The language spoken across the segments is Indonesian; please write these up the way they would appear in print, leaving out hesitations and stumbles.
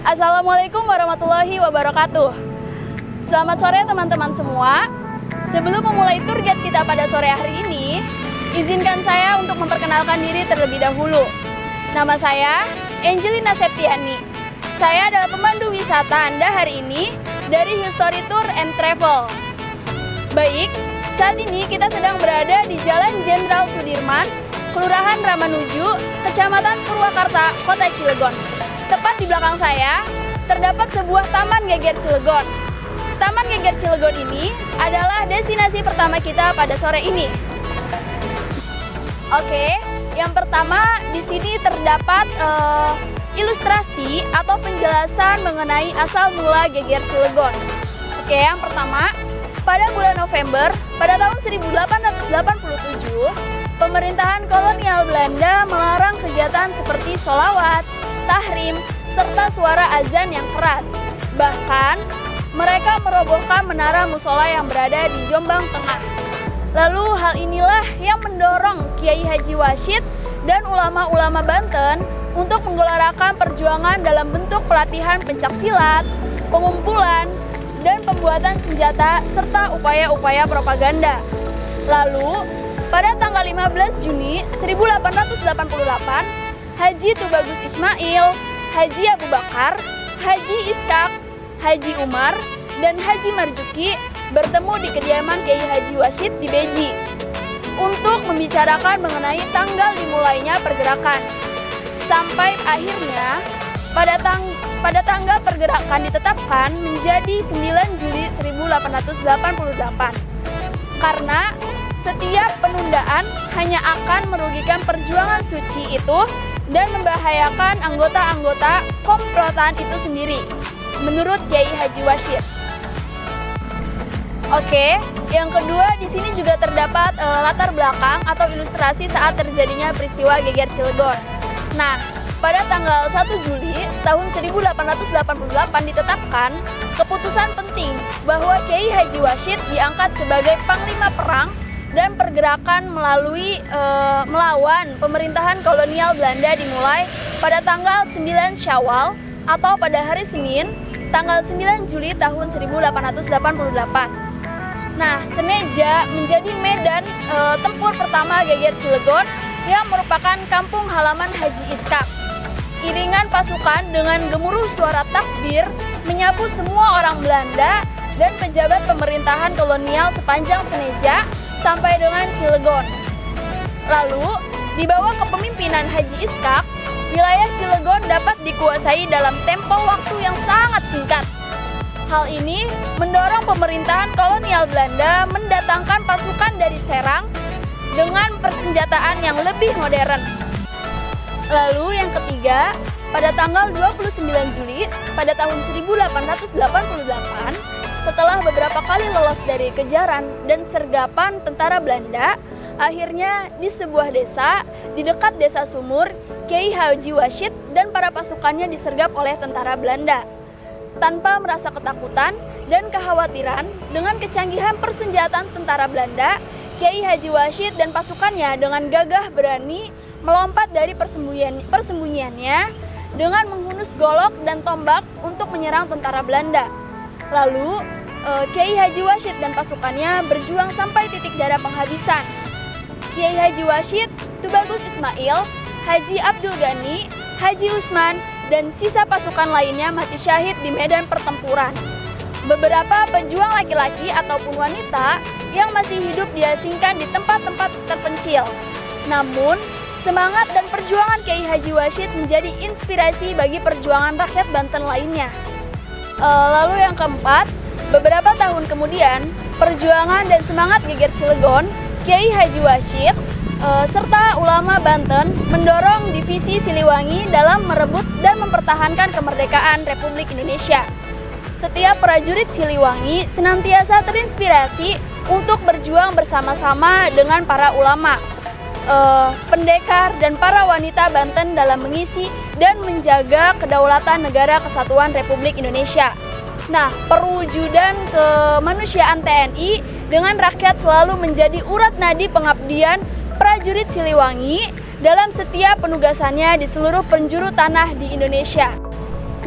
Assalamualaikum warahmatullahi wabarakatuh. Selamat sore teman-teman semua. Sebelum memulai tour guide kita pada sore hari ini, izinkan saya untuk memperkenalkan diri terlebih dahulu. Nama saya Angelina Septiani. Saya adalah pemandu wisata Anda hari ini dari History Tour and Travel. Baik, saat ini kita sedang berada di Jalan Jenderal Sudirman, Kelurahan Ramanuju, Kecamatan Purwakarta, Kota Cilegon. Tepat di belakang saya, terdapat sebuah Taman Geger Cilegon. Taman Geger Cilegon ini adalah destinasi pertama kita pada sore ini. Oke, yang pertama di sini terdapat ilustrasi atau penjelasan mengenai asal mula Geger Cilegon. Oke, yang pertama, pada bulan November pada tahun 1887, pemerintahan kolonial Belanda melarang kegiatan seperti sholawat, tahrim, serta suara azan yang keras. Bahkan, mereka merobohkan menara musola yang berada di Jombang Tengah. Lalu hal inilah yang mendorong Kiai Haji Wasyid dan ulama-ulama Banten untuk menggelorakan perjuangan dalam bentuk pelatihan pencaksilat, pengumpulan, dan pembuatan senjata serta upaya-upaya propaganda. Lalu, pada tanggal 15 Juni 1888, Haji Tubagus Ismail, Haji Abu Bakar, Haji Ishak, Haji Umar, dan Haji Marzuki bertemu di kediaman Kiai Haji Wasyid di Beji untuk membicarakan mengenai tanggal dimulainya pergerakan. Sampai akhirnya pada tanggal pergerakan ditetapkan menjadi 9 Juli 1888. Karena setiap penundaan hanya akan merugikan perjuangan suci itu dan membahayakan anggota-anggota komplotan itu sendiri, menurut Kiai Haji Wasyid. Oke, yang kedua di sini juga terdapat latar belakang atau ilustrasi saat terjadinya peristiwa Geger Cilegon. Nah, pada tanggal 1 Juli tahun 1888 ditetapkan keputusan penting bahwa Kiai Haji Wasyid diangkat sebagai panglima perang dan pergerakan melawan pemerintahan kolonial Belanda dimulai pada tanggal 9 Syawal atau pada hari Senin tanggal 9 Juli tahun 1888. Nah, Seneja menjadi medan tempur pertama Geger Cilegon yang merupakan kampung halaman Haji Ishak. Iringan pasukan dengan gemuruh suara takbir menyapu semua orang Belanda dan pejabat pemerintahan kolonial sepanjang Seneja sampai dengan Cilegon. Lalu, di bawah kepemimpinan Haji Ishak, wilayah Cilegon dapat dikuasai dalam tempo waktu yang sangat singkat. Hal ini mendorong pemerintahan kolonial Belanda mendatangkan pasukan dari Serang dengan persenjataan yang lebih modern. Lalu yang ketiga, pada tanggal 29 Juli pada tahun 1888, setelah beberapa kali lolos dari kejaran dan sergapan tentara Belanda, akhirnya di sebuah desa di dekat Desa Sumur, Kiai Haji Wasyid dan para pasukannya disergap oleh tentara Belanda. Tanpa merasa ketakutan dan kekhawatiran dengan kecanggihan persenjataan tentara Belanda, Kiai Haji Wasyid dan pasukannya dengan gagah berani melompat dari persembunyiannya dengan menghunus golok dan tombak untuk menyerang tentara Belanda. Lalu, Kiai Haji Wasyid dan pasukannya berjuang sampai titik darah penghabisan. Kiai Haji Wasyid, Tubagus Ismail, Haji Abdul Ghani, Haji Usman, dan sisa pasukan lainnya mati syahid di medan pertempuran. Beberapa pejuang laki-laki ataupun wanita yang masih hidup diasingkan di tempat-tempat terpencil. Namun, semangat dan perjuangan Kiai Haji Wasyid menjadi inspirasi bagi perjuangan rakyat Banten lainnya. Lalu yang keempat, beberapa tahun kemudian, perjuangan dan semangat Geger Cilegon, Kiai Haji Wasyid, serta ulama Banten mendorong divisi Siliwangi dalam merebut dan mempertahankan kemerdekaan Republik Indonesia. Setiap prajurit Siliwangi senantiasa terinspirasi untuk berjuang bersama-sama dengan para ulama, pendekar, dan para wanita Banten dalam mengisi dan menjaga kedaulatan Negara Kesatuan Republik Indonesia. Nah, perwujudan kemanusiaan TNI dengan rakyat selalu menjadi urat nadi pengabdian prajurit Siliwangi dalam setiap penugasannya di seluruh penjuru tanah di Indonesia.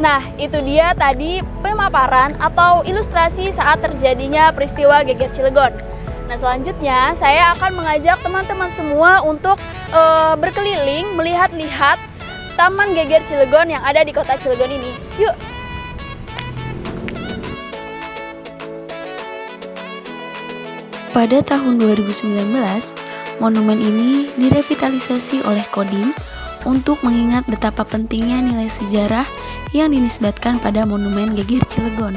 Nah, itu dia tadi pemaparan atau ilustrasi saat terjadinya peristiwa Geger Cilegon. Nah, selanjutnya saya akan mengajak teman-teman semua untuk berkeliling melihat-lihat Taman Geger Cilegon yang ada di kota Cilegon ini. Yuk! Pada tahun 2019, monumen ini direvitalisasi oleh Kodim untuk mengingat betapa pentingnya nilai sejarah yang dinisbatkan pada monumen Geger Cilegon.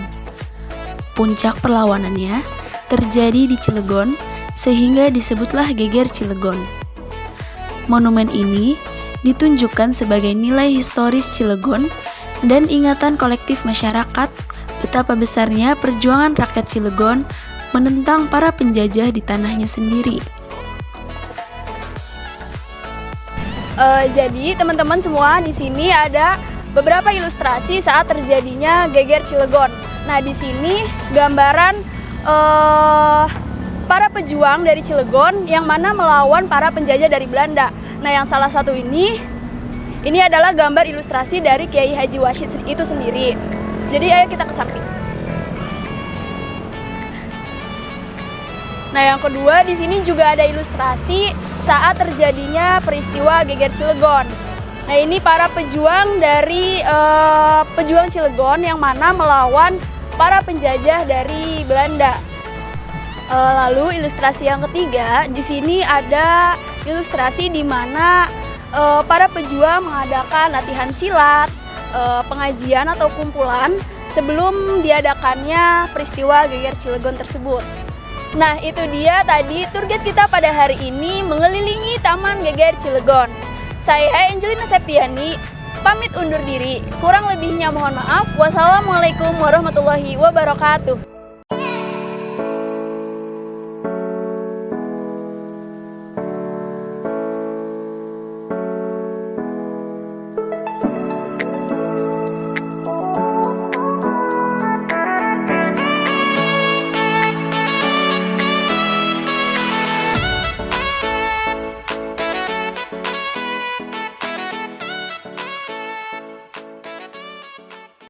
Puncak perlawanannya terjadi di Cilegon sehingga disebutlah Geger Cilegon. Monumen ini ditunjukkan sebagai nilai historis Cilegon dan ingatan kolektif masyarakat betapa besarnya perjuangan rakyat Cilegon menentang para penjajah di tanahnya sendiri. Jadi teman-teman semua, di sini ada beberapa ilustrasi saat terjadinya Geger Cilegon. Nah, di sini gambaran para pejuang dari Cilegon yang mana melawan para penjajah dari Belanda. Nah, yang salah satu ini adalah gambar ilustrasi dari Kiai Haji Wasyid itu sendiri. Jadi ayo kita ke samping. Nah, yang kedua di sini juga ada ilustrasi saat terjadinya peristiwa Geger Cilegon. Nah, ini para pejuang dari pejuang Cilegon yang mana melawan para penjajah dari Belanda. Lalu ilustrasi yang ketiga, di sini ada ilustrasi di mana para pejuang mengadakan latihan silat, pengajian atau kumpulan sebelum diadakannya peristiwa Geger Cilegon tersebut. Nah, itu dia tadi tour guide kita pada hari ini mengelilingi Taman Geger Cilegon. Saya Angelina Septiani, pamit undur diri. Kurang lebihnya mohon maaf. Wassalamualaikum warahmatullahi wabarakatuh.